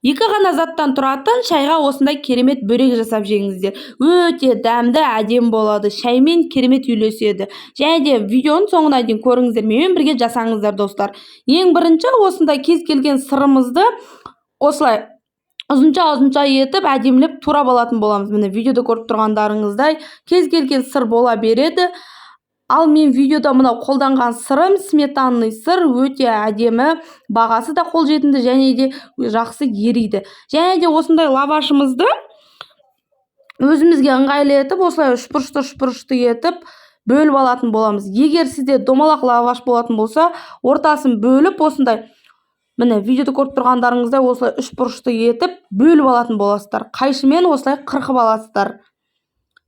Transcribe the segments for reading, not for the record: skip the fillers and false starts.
Екі ғана заттан тұратын шайға осындай керемет бөрек жасап жеңіздер. Өте дәмді, әдемі болады. Шаймен керемет үйлеседі. Және де видеоның соңына дейін көріңіздер, менімен бірге жасаңыздар достар. Ең бірінші осындай кез келген сырымызды осылай ұзынша етіп әдемілеп турап алатын боламыз. Міне видеода көріп тұрғандарыңыздай кез келген сыр бола береді. Ал мен видеода мынау қолданған сырым сметанный сыр, өте әдемі, бағасы да қолжетімді және де жақсы ериді. Және де осындай лавашымызды өзімізге ыңғайлы етіп, осылай үшбұрышты етіп бөліп алатын боламыз. Егер сізде домалақ лаваш болатын болса, ортасын бөліп осындай, міне видеода көріп тұрғандарыңыздай осылай үшбұрышты етіп бөліп алатын боласыздар. Қайшымен осылай қырқып аласыздар.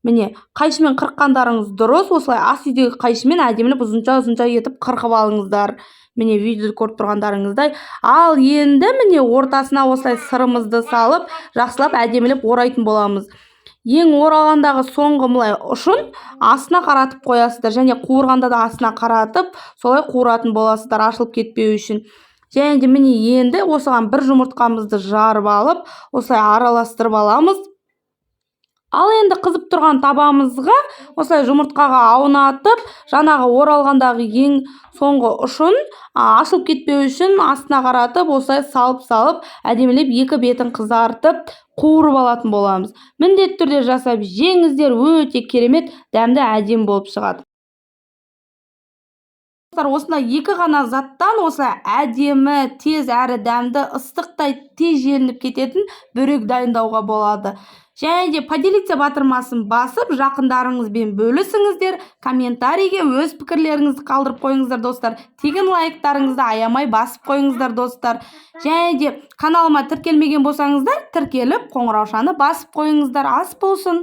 Міне, қайшымен қырыққандарыңыз дұрыс, осылай ас үйдегі қайшымен әдемілеп ұзынша етіп қырқып алыңыздар. Міне видеода көріп тұрғандарыңыздай. Ал енді міне ортасына осылай сырымызды салып, жақсылап әдемілеп орайтын боламыз. Ең оралғандағы соңғы мылай ұшын астына қаратып қоясыздар, және қуырғанда да астына қаратып, солай қуыратын боласыздар, ашылып кетпеу үшін. Және де міне енді осыған бір жұмыртқамызды жарып алып, осылай араластырып аламыз. Ал енді қызып тұрған табамызға осылай жұмыртқаға аунатып, жаңағы оралғандағы ең соңғы ұшын ашылып кетпеу үшін астына қаратып, осылай салып, әдемілеп екі бетін қызартып, қуырып алатын боламыз. Міндетті түрде жасап жеңіздер, өте керемет, дәмді, әдемі болып шығады. Осындай екі ғана заттан осылай әдемі, тез әрі дәмді, ыстықтай тез желініп кететін бөрек дайындауға болады. Және де поделиться батырмасын басып, жақындарыңызбен бөлісіңіздер, комментарийге өз пікірлеріңізді қалдырып қойыңыздар достар. Тегін лайктарыңызды аямай басып қойыңыздар достар. Және де каналыма тіркелмеген болсаңыздар, тіркеліп, қоңыраушаны басып қойыңыздар. Ас болсын!